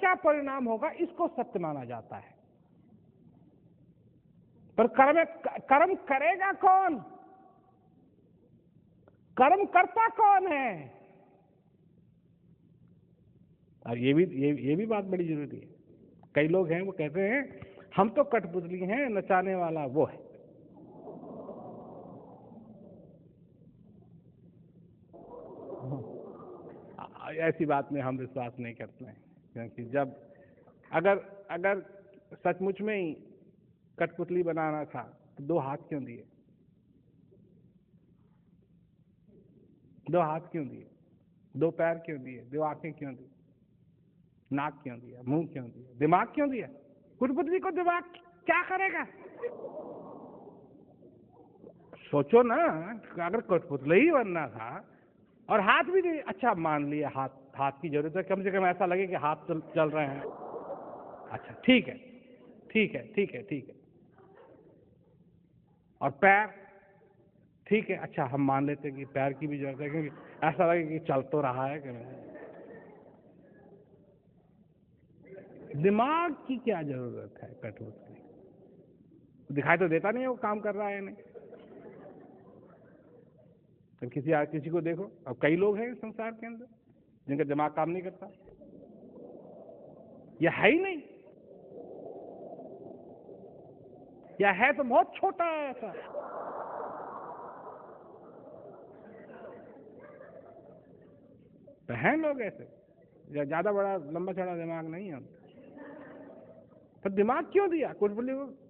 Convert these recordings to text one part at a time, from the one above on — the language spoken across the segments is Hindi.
क्या परिणाम होगा इसको सत्य माना जाता है। पर कर्म करेगा कौन? कर्म करता कौन है? और ये भी बात बड़ी जरूरी है। कई लोग हैं वो कहते हैं हम तो कठपुतली हैं, नचाने वाला वो है। ऐसी बात में हम विश्वास नहीं करते हैं, क्योंकि जब अगर सचमुच में ही कठपुतली बनाना था तो 2 हाथ क्यों दिए? 2 हाथ क्यों दिए? 2 पैर क्यों दिए? 2 आंखें क्यों दी? नाक क्यों दिया? मुंह क्यों दिया? दिमाग क्यों दिया? कठपुतली को दिमाग क्या करेगा? सोचो ना, अगर कठपुतली ही बनना था और हाथ भी नहीं, अच्छा मान लिया हाथ की जरूरत है, कम से कम ऐसा लगे कि हाथ चल रहे हैं। अच्छा ठीक है। और पैर, ठीक है, अच्छा हम मान लेते हैं कि पैर की भी जरूरत है, क्योंकि ऐसा लगे कि चल तो रहा है कि नहीं। दिमाग की क्या जरूरत है? कठपुतली दिखाई तो देता नहीं है वो काम कर रहा है नहीं। तो किसी को देखो, अब कई लोग हैं संसार के अंदर जिनका दिमाग काम नहीं करता, या है ही नहीं, या है तो बहुत छोटा है ऐसा। तो हैं लोग ऐसे, ज्यादा बड़ा लंबा चौड़ा दिमाग नहीं है। पर दिमाग क्यों दिया?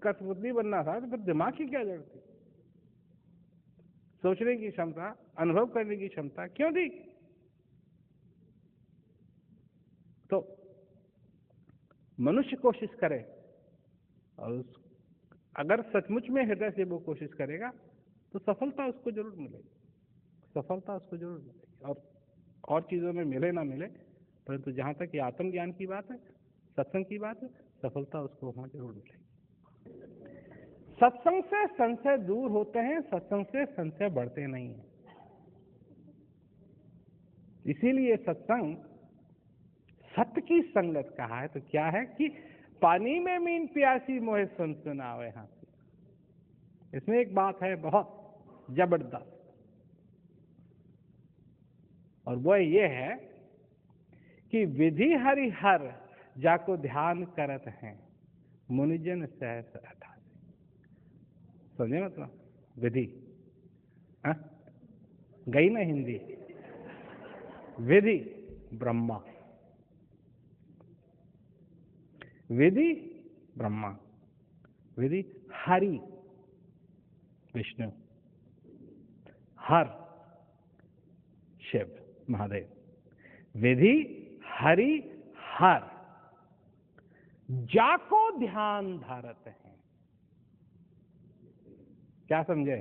कठपुतली बनना था तो फिर दिमाग की क्या जरूरत थी? सोचने की क्षमता, अनुभव करने की क्षमता क्यों दी? तो मनुष्य कोशिश करे, और अगर सचमुच में हृदय से वो कोशिश करेगा तो सफलता उसको जरूर मिलेगी। और चीजों में मिले ना मिले, परंतु जहां तक ये आत्मज्ञान की बात है, सत्संग की बात है, सफलता उसको वहां जरूर मिलेगी। सत्संग से संशय दूर होते हैं, सत्संग से संशय बढ़ते नहीं है। इसीलिए सत्संग सत्य की संगत कहा है। तो क्या है कि पानी में मीन प्यासी मोहे सुन सुनावे हाथी। इसमें एक बात है बहुत जबरदस्त, और वो ये है कि विधि हरि हर जाको ध्यान करत हैं, मुनिजन सहस अठासी। समझे मतलब? विधि गई ना हिंदी। विधि ब्रह्मा, विधि ब्रह्मा, विधि हरि विष्णु, हर शिव महादेव। विधि हरि हर जाको ध्यान धारत हैं। क्या समझे?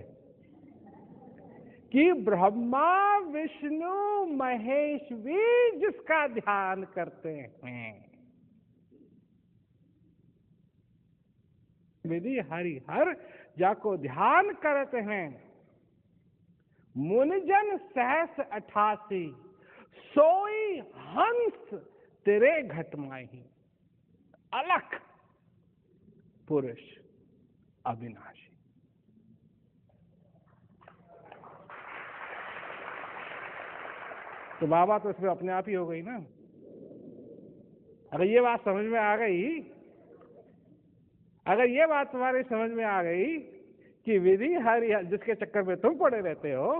कि ब्रह्मा विष्णु महेश भी जिसका ध्यान करते हैं। विधि हरि हर जाको ध्यान करते हैं, मुनिजन सहस अठासी, सोई हंस तेरे घट माही, अलख पुरुष अविनाशी। तो बाबा तो इसमें अपने आप ही हो गई ना। अगर ये बात समझ में आ गई, अगर ये बात तुम्हारी समझ में आ गई कि विधि हरि जिसके चक्कर में तुम पड़े रहते हो,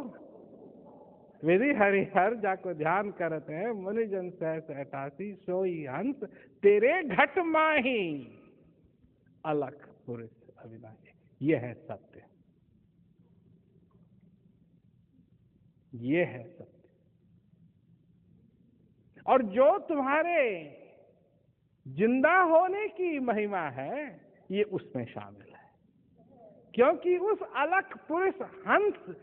विधि हरि हर जाको ध्यान करते हैं, मुनिजन सहस अठासी, सोई हंस तेरे घट माही, अलख पुरुष अविनाशी। ये है सत्य, ये है सत्य। और जो तुम्हारे जिंदा होने की महिमा है, ये उसमें शामिल है, क्योंकि उस अलख पुरुष हंस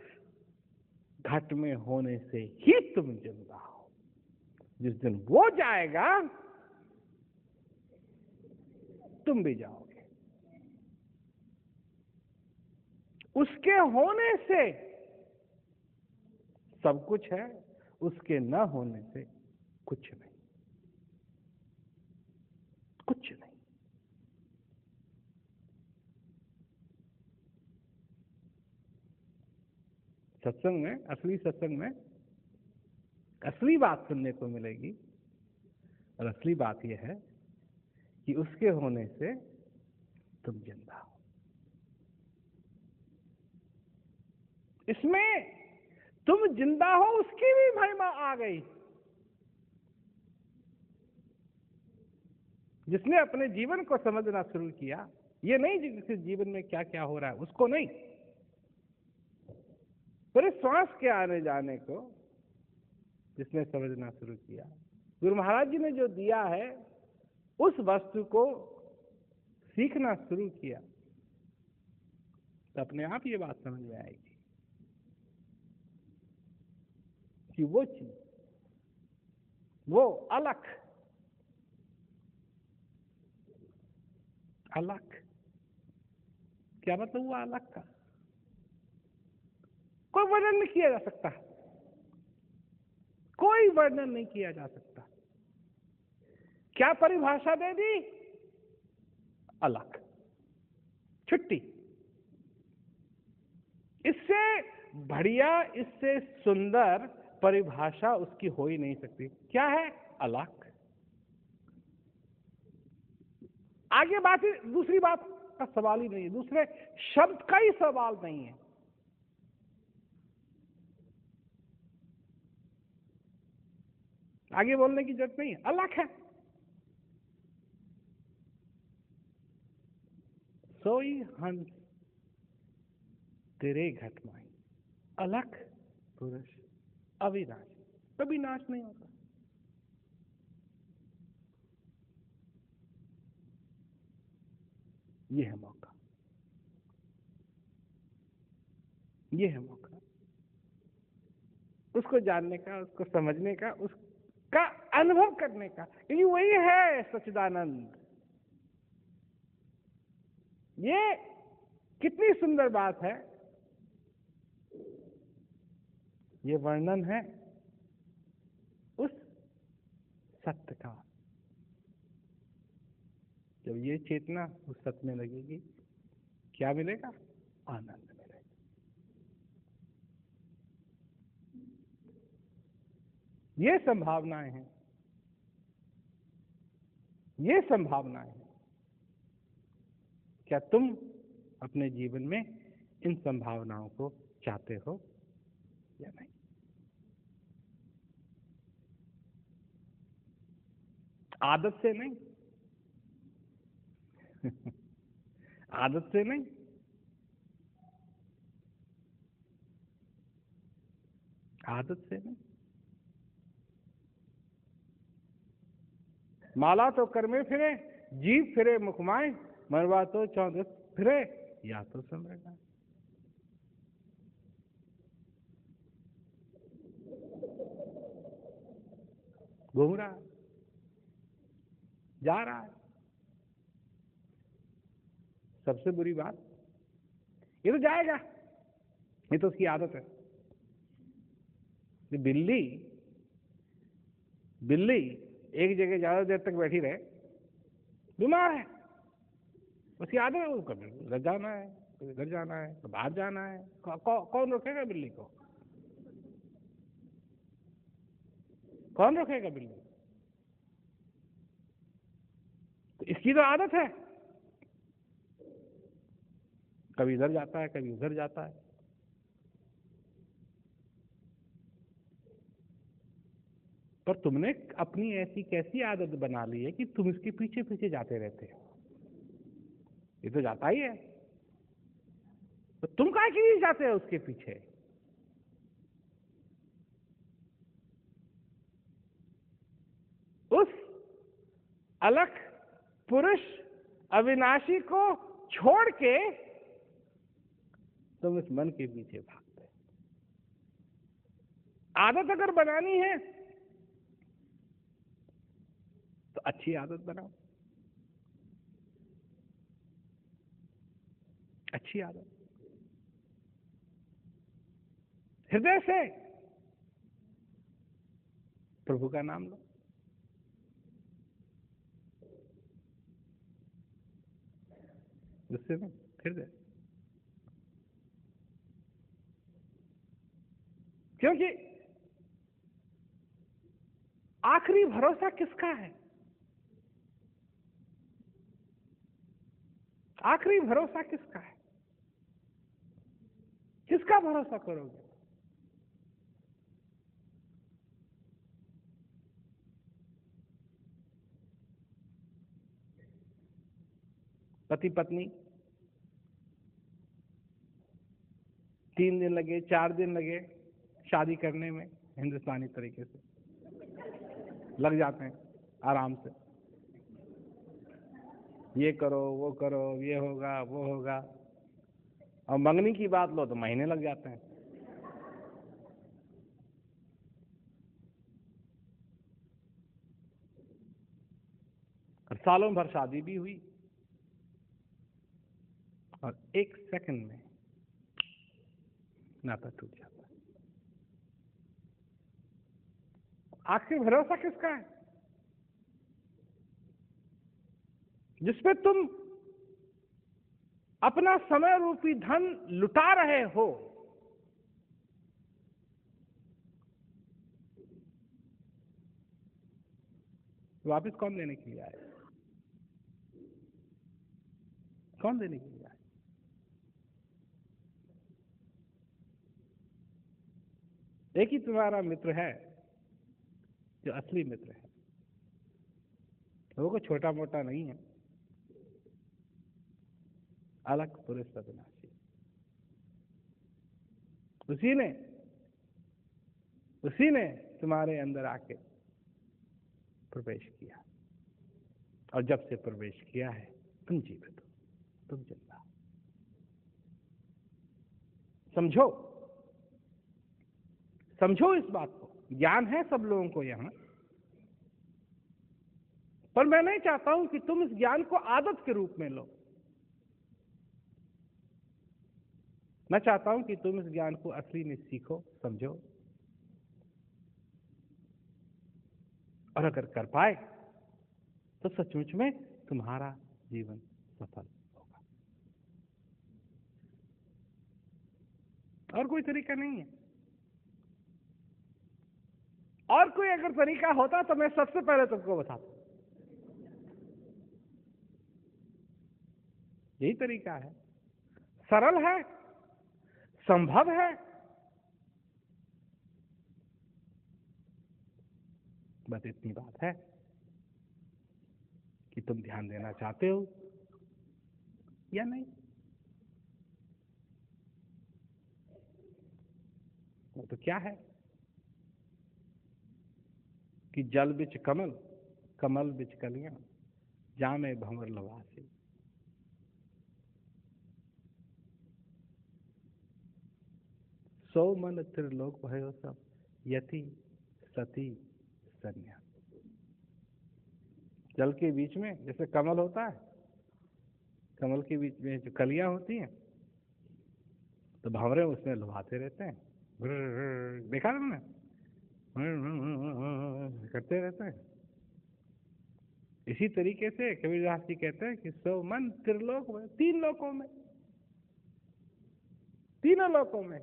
घट में होने से ही तुम जिंदा हो। जिस दिन वो जाएगा तुम भी जाओगे। उसके होने से सब कुछ है, उसके न होने से कुछ नहीं। सत्संग में, असली सत्संग में असली बात सुनने को मिलेगी। और असली बात यह है कि उसके होने से तुम जिंदा हो। इसमें तुम जिंदा हो उसकी भी महिमा आ गई। जिसने अपने जीवन को समझना शुरू किया, ये नहीं जिसके जीवन में क्या क्या हो रहा है उसको नहीं, पर इस श्वास के आने जाने को जिसने समझना शुरू किया, गुरु महाराज जी ने जो दिया है उस वस्तु को सीखना शुरू किया, तो अपने आप ये बात समझ में आएगी कि वो चीज, वो अलग अलग क्या मतलब हुआ अलग का? कोई वर्णन नहीं किया जा सकता, कोई वर्णन नहीं किया जा सकता। क्या परिभाषा दे दी? अलग, छुट्टी। इससे बढ़िया, इससे सुंदर परिभाषा उसकी हो ही नहीं सकती। क्या है? अलग। आगे बात, दूसरी बात का सवाल ही नहीं है, दूसरे शब्द का ही सवाल नहीं है। आगे बोलने की जरूरत नहीं है, अलग है। सोई हंस तेरे घट माई, अलग पुरुष अविनाशी, कभी नाश नहीं होता। ये है मौका, ये है मौका उसको जानने का, उसको समझने का, उसका अनुभव करने का, क्योंकि वही है सच्चिदानंद। ये कितनी सुंदर बात है। ये वर्णन है उस सत्य का। जब ये चेतना उस सत्य में लगेगी, क्या मिलेगा? आनंद मिलेगा। ये संभावनाएं हैं, ये संभावनाएं हैं। क्या तुम अपने जीवन में इन संभावनाओं को चाहते हो या नहीं? आदत से नहीं आदत से नहीं, आदत से नहीं। माला तो कर में फिरे, जीव फिरे मुखमाए, मरवा तो चौदस फिरे, या तो समझना। घूम रहा है, जा रहा है। सबसे बुरी बात, ये तो जाएगा, ये तो उसकी आदत है। बिल्ली बिल्ली एक जगह ज्यादा देर तक बैठी रहे, बीमार है, उसकी आदत है। वो कभी उधर जाना है, कभी इधर जाना है, तो बाहर जाना है। कौन रोकेगा बिल्ली को? कौन रोकेगा बिल्ली? तो इसकी तो आदत है, कभी इधर जाता है, कभी उधर जाता है। पर तुमने अपनी ऐसी कैसी आदत बना ली है कि तुम इसके पीछे पीछे जाते रहते हो? ये तो जाता ही है, तो तुम काहे के लिए जाते हो उसके पीछे? उस अलख पुरुष अविनाशी को छोड़ के तुम इस मन के पीछे भागते। आदत अगर बनानी है तो अच्छी आदत बनाओ, अच्छी आदत। हृदय से प्रभु का नाम लो, जिससे ना हृदय। क्योंकि आखिरी भरोसा किसका है? आखिरी भरोसा किसका है? किसका भरोसा करोगे? पति पत्नी 3 दिन लगे, 4 दिन लगे शादी करने में, हिंदुस्तानी तरीके से लग जाते हैं आराम से। ये करो, वो करो, ये होगा, वो होगा। और मंगनी की बात लो तो महीने लग जाते हैं। और सालों भर शादी भी हुई और 1 सेकंड में नाता टूट जाता है। आखिर भरोसा किसका है? जिसपे तुम अपना समय रूपी धन लुटा रहे हो, वापस कौन लेने के लिए आए? कौन देने के लिए आए? एक ही तुम्हारा मित्र है जो असली मित्र है, वो कोई छोटा मोटा नहीं है, अलग पुरुष अविनाशी। उसी ने तुम्हारे अंदर आके प्रवेश किया, और जब से प्रवेश किया है तुम जीवित हो, तुम जिंदा हो। समझो इस बात को। ज्ञान है सब लोगों को यहां, पर मैं नहीं चाहता हूं कि तुम इस ज्ञान को आदत के रूप में लो। मैं चाहता हूं कि तुम इस ज्ञान को असली में सीखो, समझो, और अगर कर पाए तो सचमुच में तुम्हारा जीवन सफल होगा। और कोई तरीका नहीं है। और कोई अगर तरीका होता तो मैं सबसे पहले तुमको बताता। यही तरीका है, सरल है, संभव है, बस इतनी बात है कि तुम ध्यान देना चाहते हो या नहीं। वो तो क्या है कि जल बिच कमल, कमल बिच कलियां, जामे भंवर लवासी। सौ मन त्रिलोक भयो सब, यति सती सन्या। जल के बीच में जैसे कमल होता है, कमल के बीच में जो कलियां होती हैं, तो भंवरे उसमें लुभाते रहते हैं। देखा तुमने? करते रहते हैं। इसी तरीके से कबीरदास जी कहते हैं कि सौ मन त्रिलोक में, 3 लोकों में, तीनों लोकों में।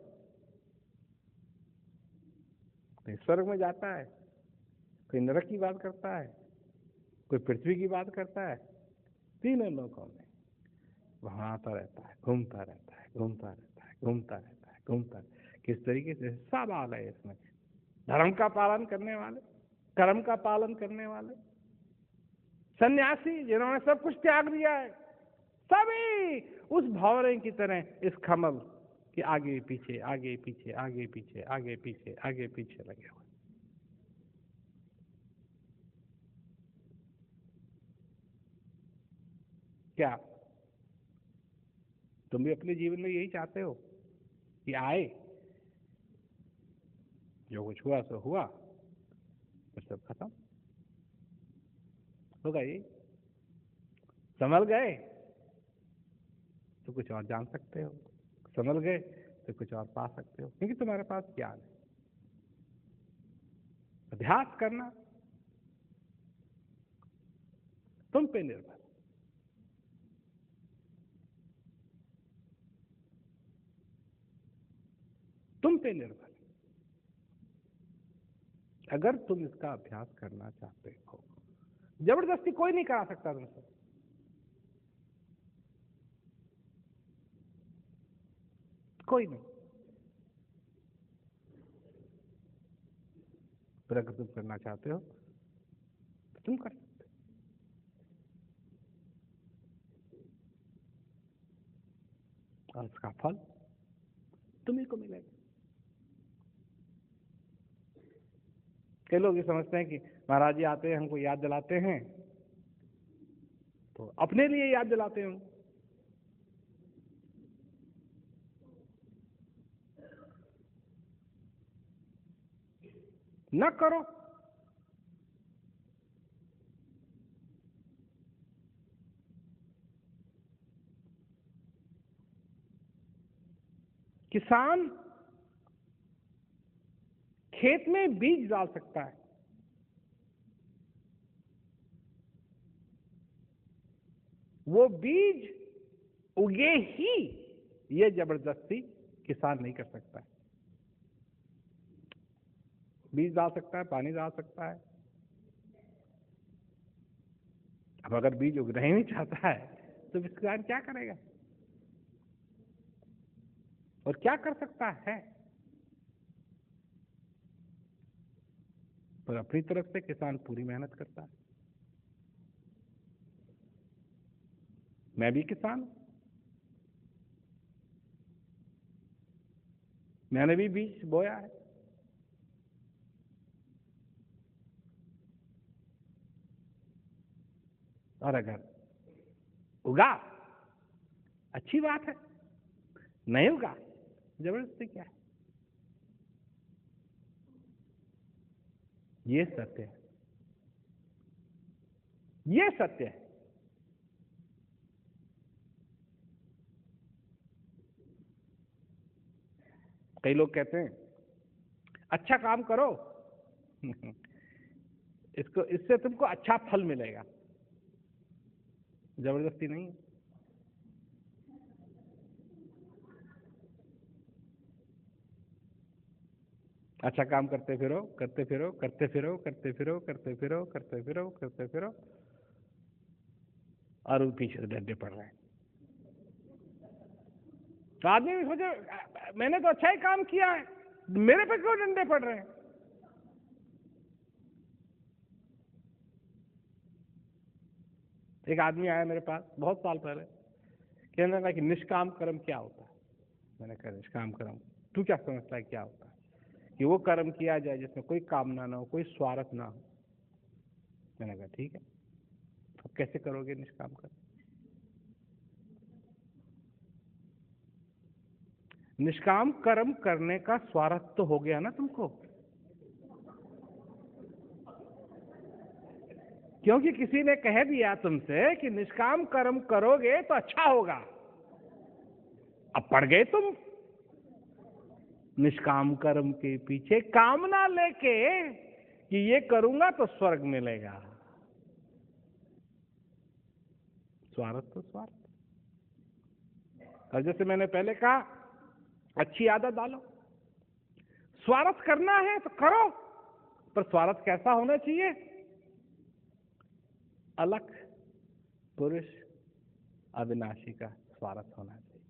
कोई स्वर्ग में जाता है, कोई नरक की बात करता है, कोई पृथ्वी की बात करता है, तीनों लोकों में वहां आता रहता है, घूमता रहता है, घूमता रहता है, घूमता रहता है, घूमता है। किस तरीके से? सब आ गए इसमें। धर्म का पालन करने वाले, कर्म का पालन करने वाले, सन्यासी जिन्होंने सब कुछ त्याग दिया है, सभी उस भंवरे की तरह इस कमल के आगे पीछे, आगे पीछे, आगे पीछे, आगे पीछे, आगे पीछे लगे हुए। क्या तुम भी अपने जीवन में यही चाहते हो कि आए, जो कुछ हुआ सो हुआ, फिर सब खत्म होगा? ये संभल गए तो कुछ और जान सकते हो, संभल गए तो कुछ और पा सकते हो, क्योंकि तुम्हारे पास ज्ञान है। अभ्यास करना तुम पे निर्भर, तुम पे निर्भर। अगर तुम इसका अभ्यास करना चाहते हो, जबरदस्ती कोई नहीं करा सकता तुमसे, कोई नहीं। पर अगर तुम करना चाहते हो तो तुम कर सकते हो, और उसका फल तुम्ही को मिलेगा। कई लोग ये समझते हैं कि महाराज जी आते हैं, हमको याद दिलाते हैं, तो अपने लिए याद दिलाते हैं। न करो। किसान खेत में बीज डाल सकता है, वो बीज उगे ही, ये जबरदस्ती किसान नहीं कर सकता है। बीज डाल सकता है, पानी डाल सकता है। अब अगर बीज उगना ही नहीं चाहता है तो किसान क्या करेगा और क्या कर सकता है? पर अपनी तरफ से किसान पूरी मेहनत करता है। मैं भी किसान हूं, मैंने भी बीज बोया है। और अगर उगा अच्छी बात है, नहीं उगा जबरदस्ती क्या है? ये सत्य है, ये सत्य है। कई लोग कहते हैं अच्छा काम करो इसको, इससे तुमको अच्छा फल मिलेगा। जबरदस्ती नहीं है। अच्छा काम करते फिरो, करते फिरो, करते फिरो, करते फिरो, करते फिरो, करते फिरो, करते फिरो, और वो पीछे डंडे पड़ रहे हैं। तो आदमी भी सोचे मैंने तो अच्छा ही काम किया है, मेरे पे क्यों डंडे पड़ रहे हैं? एक आदमी आया मेरे पास बहुत साल पहले, कहने लगा कि निष्काम कर्म क्या होता है। मैंने कहा निष्काम कर्म तू क्या समझता है क्या होता है? कि वो कर्म किया जाए जिसमें कोई कामना ना हो, कोई स्वार्थ ना हो। मैंने कहा ठीक है, अब कैसे करोगे निष्काम कर्म? निष्काम कर्म करने का स्वार्थ तो हो गया ना तुमको, क्योंकि किसी ने कह दिया तुमसे कि निष्काम कर्म करोगे तो अच्छा होगा। अब पड़ गए तुम निष्काम कर्म के पीछे, कामना लेके कि ये करूंगा तो स्वर्ग मिलेगा। स्वार्थ तो स्वार्थ। और जैसे मैंने पहले कहा, अच्छी आदत डालो। स्वार्थ करना है तो करो, पर स्वार्थ कैसा होना चाहिए? अलख पुरुष अविनाशी का स्वार्थ होना चाहिए।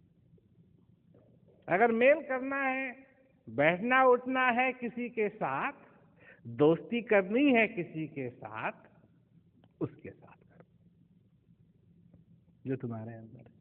अगर मेल करना है, बैठना उठना है किसी के साथ, दोस्ती करनी है किसी के साथ, उसके साथ करो जो तुम्हारे अंदर है।